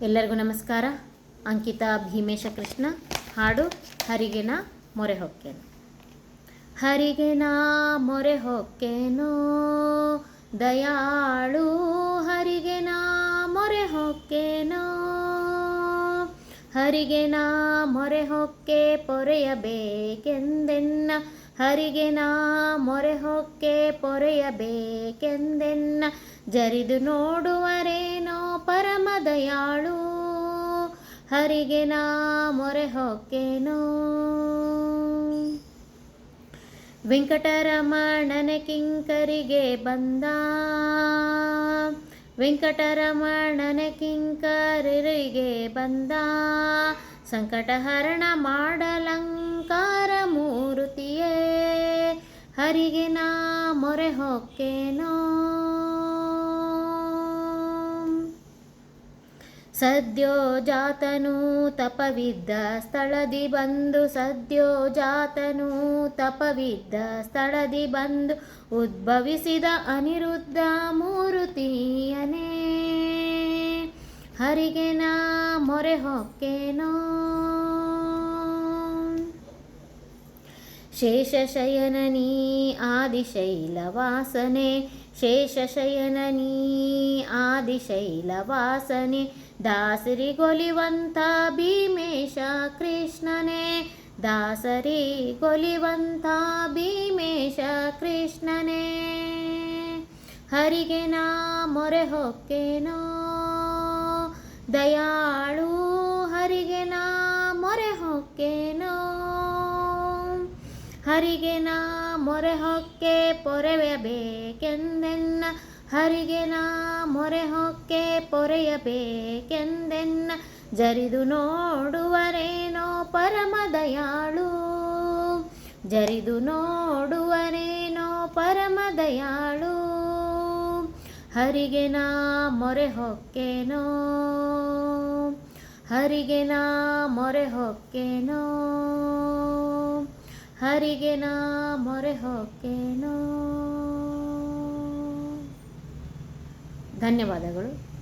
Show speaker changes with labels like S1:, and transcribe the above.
S1: ಎಲ್ಲರಿಗೂ ನಮಸ್ಕಾರ. ಅಂಕಿತಾ ಭೀಮೇಶ ಕೃಷ್ಣ. ಹಾಡು ಹರಿಗೆ ನಾ ಮೊರೆ ಹೊಕ್ಕೇನು. ಹರಿಗೆ ನಾ ಮೊರೆ ಹೊಕ್ಕೇನೋ ದಯಾಳು, ಹರಿಗೆ ನಾ ಮೊರೆ ಹೊಕ್ಕೇನೋ. ಹರಿಗೆ ನಾ ಮೊರೆ ಹೊಕ್ಕೆ ಪೊರೆಯಬೇಕೆಂದೆನ್ನ, ಹರಿಗೆ ನಾ ಮೊರೆ ಹೊಕ್ಕೆ ಪೊರೆಯಬೇಕೆಂದೆನ್ನ. ಜರಿದು ನೋಡುವರೇನೋ ಪರಮ ದಯಾಳು, ಹರಿಗೆ ನಾ ಮೊರೆ ಹೊಕ್ಕೇನೋ. ವೆಂಕಟರಮಣನ ಕಿಂಕರಿಗೆ ಬಂದ, ವೆಂಕಟರಮಣನ ಕಿಂಕರಿಗೆ ಬಂದ. ಸಂಕಟಹರಣ ಮಾಡಲಂಕಾರ ಮೂರುತಿಯೇ, ಹರಿಗೆ ನಾ ಮೊರೆ ಹೊಕ್ಕೇನೋ. ಸದ್ಯೋಜಾತನು ತಪವಿದ್ದ ಸ್ಥಳದಿ ಬಂದು, ಸದ್ಯೋಜಾತನು ತಪವಿದ್ದ ಸ್ಥಳದಿ ಬಂದು, ಉದ್ಭವಿಸಿದ ಅನಿರುದ್ಧ ಮೂರುತಿಯನೇ, ಹರಿಗೆ ನಾ ಮೊರೆ ಹೊಕ್ಕೇನೋ. ಶೇಷಶಯನನೀ ಆದಿಶೈಲವಾಸನೆ, ಶೇಷಶಯನನೀ ಆದಿಶೈಲವಾಸನೆ. ದಾಸರಿಗೊಲಿವಂತ ಭೀಮೇಶ ಕೃಷ್ಣನೇ, ದಾಸರಿಗೊಲಿವಂತ ಭೀಮೇಶ ಕೃಷ್ಣನೇ, ಹರಿಗೆ ನಾ ಮೊರೆ ಹೊಕ್ಕೇನೋ. ದಯಾಳು, ಹರಿಗೆ ನಾ ಮೊರೆ ಹೊಕ್ಕೇನೋ. ಹರಿಗೆ ನಾ ಮೊರೆ ಹೊಕ್ಕೆ ಪೊರೆಯಬೇಕೆಂದೆನ್ನ, ಹರಿಗೆ ನಾ ಮೊರೆ ಹೊಕ್ಕೆ ಪೊರೆಯಬೇಕೆಂದೆನ್ನ. ಜರಿದು ನೋಡುವರೇನೋ ಪರಮ ದಯಾಳು, ಜರಿದು ನೋಡುವರೇನೋ ಪರಮ ದಯಾಳು, ಹರಿಗೆ ನಾ ಮೊರೆ ಹೊಕ್ಕೇನೋ. ಹರಿಗೆ ನಾ ಮೊರೆ ಹೊಕ್ಕೇನೋ, ಹರಿಗೆ ನಾ ಮೊರೆ ಹೊಕ್ಕೇನೋ. ಧನ್ಯವಾದಗಳು.